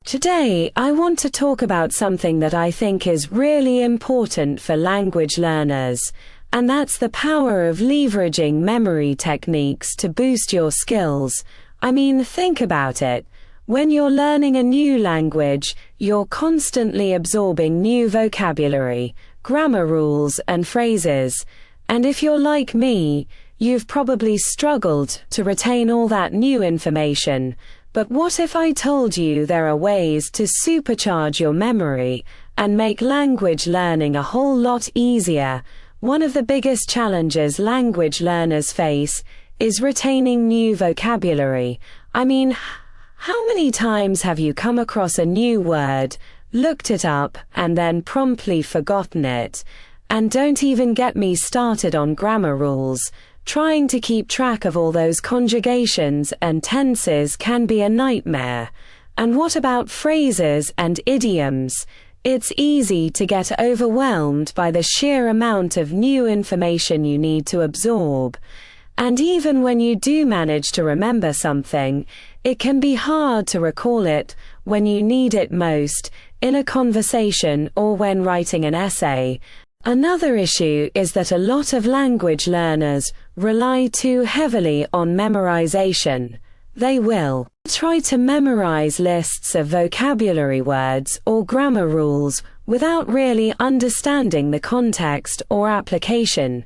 Today, I want to talk about something that I think is really important for language learners, and that's the power of leveraging memory techniques to boost your skills. I mean, think about it. When you're learning a new language, you're constantly absorbing new vocabulary, grammar rules, and phrases. And if you're like me, you've probably struggled to retain all that new information. But what if I told you there are ways to supercharge your memory and make language learning a whole lot easier? One of the biggest challenges language learners face is retaining new vocabulary. I mean, how many times have you come across a new word, looked it up, and then promptly forgotten it? And don't even get me started on grammar rules. Trying to keep track of all those conjugations and tenses can be a nightmare. And what about phrases and idioms? It's easy to get overwhelmed by the sheer amount of new information you need to absorb. And even when you do manage to remember something, it can be hard to recall it when you need it most, in a conversation or when writing an essay. Another issue is that a lot of language learners rely too heavily on memorization. They will try to memorize lists of vocabulary words or grammar rules without really understanding the context or application.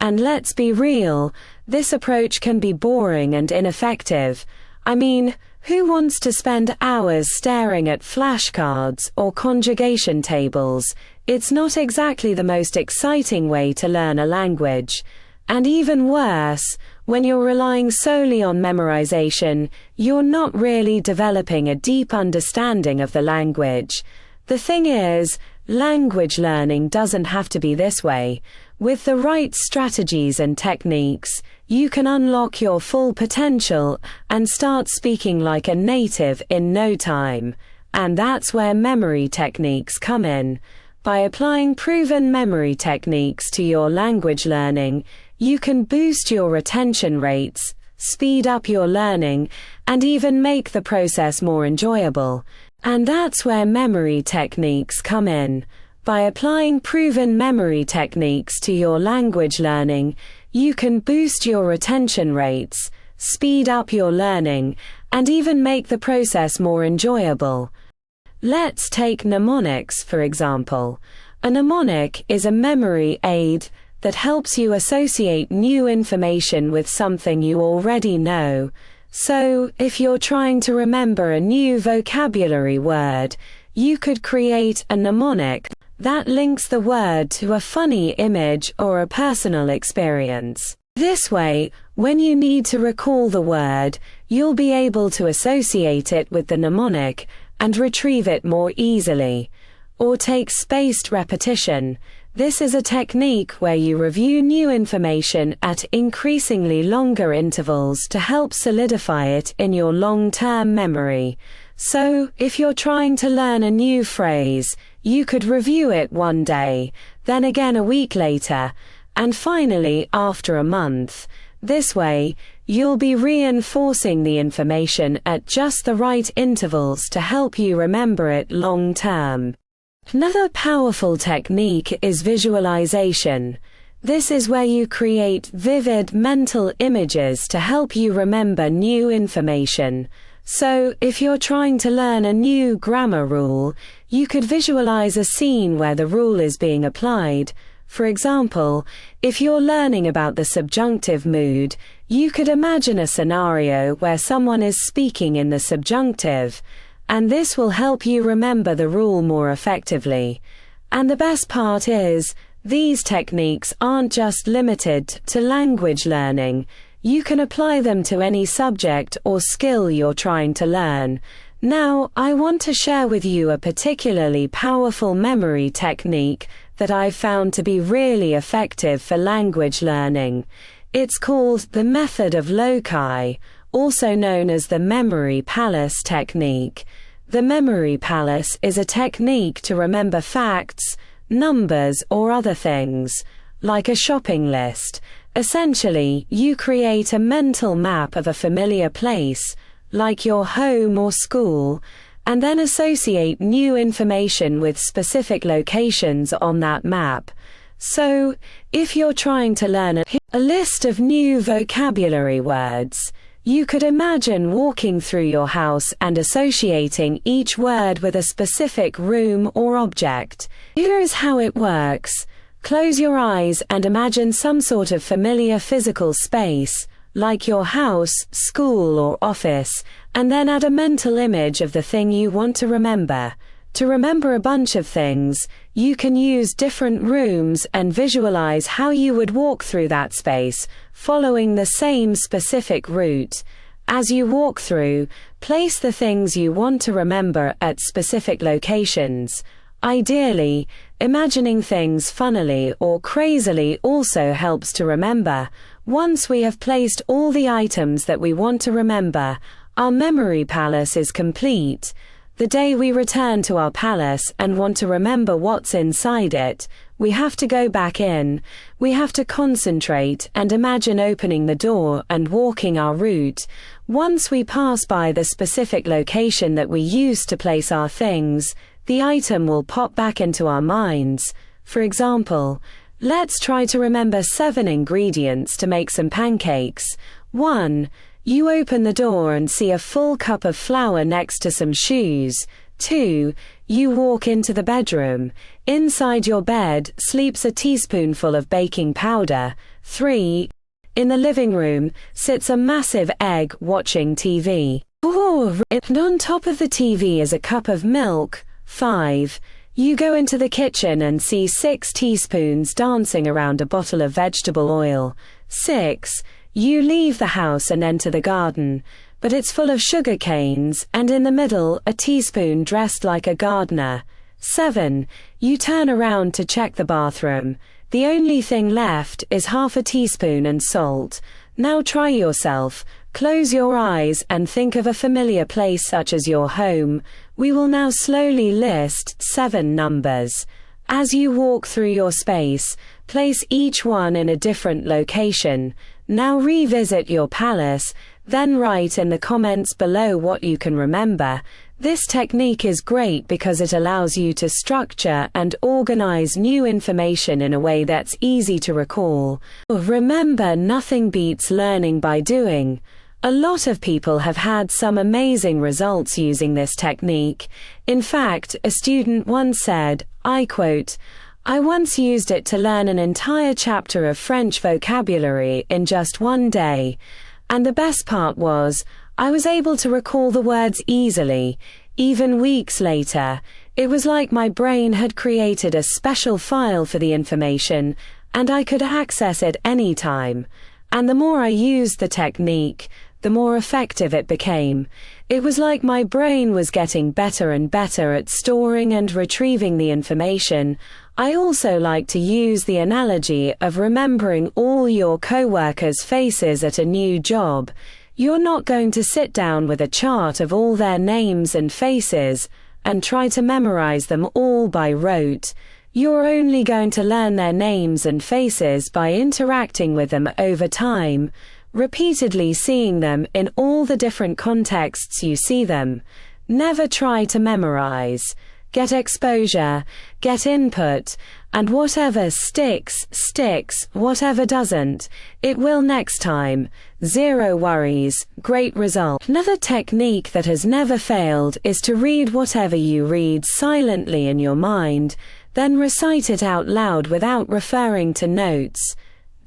And let's be real, this approach can be boring and ineffective. I mean, who wants to spend hours staring at flashcards or conjugation tables? It's not exactly the most exciting way to learn a language. And even worse, when you're relying solely on memorization, you're not really developing a deep understanding of the language. The thing is, language learning doesn't have to be this way. With the right strategies and techniques, you can unlock your full potential and start speaking like a native in no time. And that's where memory techniques come in. By applying proven memory techniques to your language learning, you can boost your retention rates, speed up your learning, and even make the process more enjoyable. And that's where memory techniques come in. By applying proven memory techniques to your language learning, you can boost your retention rates, speed up your learning, and even make the process more enjoyable. Let's take mnemonics, for example. A mnemonic is a memory aid that helps you associate new information with something you already know. So, if you're trying to remember a new vocabulary word, you could create a mnemonic that links the word to a funny image or a personal experience. This way, when you need to recall the word, you'll be able to associate it with the mnemonic and retrieve it more easily. Or take spaced repetition. This is a technique where you review new information at increasingly longer intervals to help solidify it in your long-term memory. So, if you're trying to learn a new phrase, you could review it one day, then again a week later, and finally after a month. This way, you'll be reinforcing the information at just the right intervals to help you remember it long term. Another powerful technique is visualization. This is where you create vivid mental images to help you remember new information. So, if you're trying to learn a new grammar rule, you could visualize a scene where the rule is being applied. For example, if you're learning about the subjunctive mood, you could imagine a scenario where someone is speaking in the subjunctive, and this will help you remember the rule more effectively. And the best part is, these techniques aren't just limited to language learning. You can apply them to any subject or skill you're trying to learn. Now, I want to share with you a particularly powerful memory technique that I've found to be really effective for language learning. It's called the method of loci, also known as the memory palace technique. The memory palace is a technique to remember facts, numbers, or other things, like a shopping list. Essentially, you create a mental map of a familiar place, like your home or school, and then associate new information with specific locations on that map. So, if you're trying to learn a list of new vocabulary words, you could imagine walking through your house and associating each word with a specific room or object. Here is how it works. Close your eyes and imagine some sort of familiar physical space, like your house, school, or office, and then add a mental image of the thing you want to remember. To remember a bunch of things, you can use different rooms and visualize how you would walk through that space, following the same specific route. As you walk through, place the things you want to remember at specific locations. Ideally, imagining things funnily or crazily also helps to remember. Once we have placed all the items that we want to remember, our memory palace is complete. The day we return to our palace and want to remember what's inside it, we have to go back in. We have to concentrate and imagine opening the door and walking our route. Once we pass by the specific location that we used to place our things, the item will pop back into our minds. For example, let's try to remember 7 ingredients to make some pancakes. 1. You open the door and see a full cup of flour next to some shoes. 2. You walk into the bedroom. Inside your bed sleeps a teaspoonful of baking powder. 3. In the living room sits a massive egg watching TV. 4. And on top of the TV is a cup of milk. 5. You go into the kitchen and see 6 teaspoons dancing around a bottle of vegetable oil. 6. You leave the house and enter the garden, but it's full of sugar canes, and in the middle a teaspoon dressed like a gardener. 7. You turn around to check the bathroom. The only thing left is half a teaspoon and salt. Now try yourself. Close your eyes and think of a familiar place such as your home. We will now slowly list 7 numbers. As you walk through your space, place each one in a different location. Now revisit your palace, then write in the comments below what you can remember. This technique is great because it allows you to structure and organize new information in a way that's easy to recall. Remember, nothing beats learning by doing. A lot of people have had some amazing results using this technique. In fact, a student once said, I quote, "I once used it to learn an entire chapter of French vocabulary in just one day. And the best part was, I was able to recall the words easily, even weeks later. It was like my brain had created a special file for the information, and I could access it anytime. And the more I used the technique, the more effective it became. It was like my brain was getting better and better at storing and retrieving the information." I also like to use the analogy of remembering all your co-workers' faces at a new job. You're not going to sit down with a chart of all their names and faces and try to memorize them all by rote. You're only going to learn their names and faces by interacting with them over time, repeatedly seeing them in all the different contexts you see them. Never try to memorize. Get exposure, get input, and whatever sticks, sticks, whatever doesn't, it will next time. Zero worries, great result. Another technique that has never failed is to read whatever you read silently in your mind, then recite it out loud without referring to notes.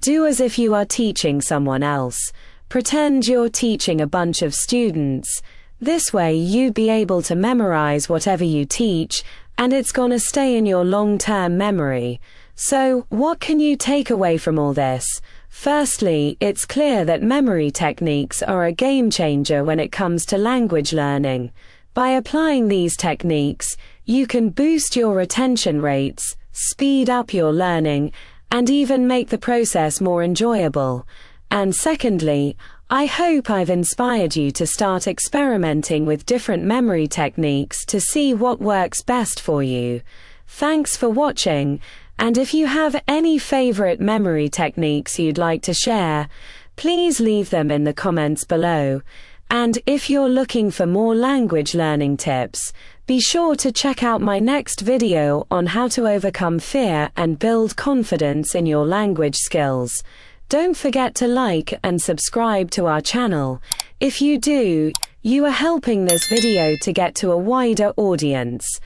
Do as if you are teaching someone else. Pretend you're teaching a bunch of students. This way you'd be able to memorize whatever you teach, and it's gonna stay in your long-term memory. So, what can you take away from all this? Firstly, it's clear that memory techniques are a game changer when it comes to language learning. By applying these techniques, you can boost your retention rates, speed up your learning, and even make the process more enjoyable. And secondly, I hope I've inspired you to start experimenting with different memory techniques to see what works best for you. Thanks for watching, and if you have any favorite memory techniques you'd like to share, please leave them in the comments below. And if you're looking for more language learning tips, be sure to check out my next video on how to overcome fear and build confidence in your language skills. Don't forget to like and subscribe to our channel. If you do, you are helping this video to get to a wider audience.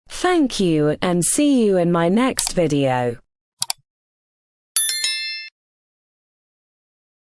Thank you and see you in my next video.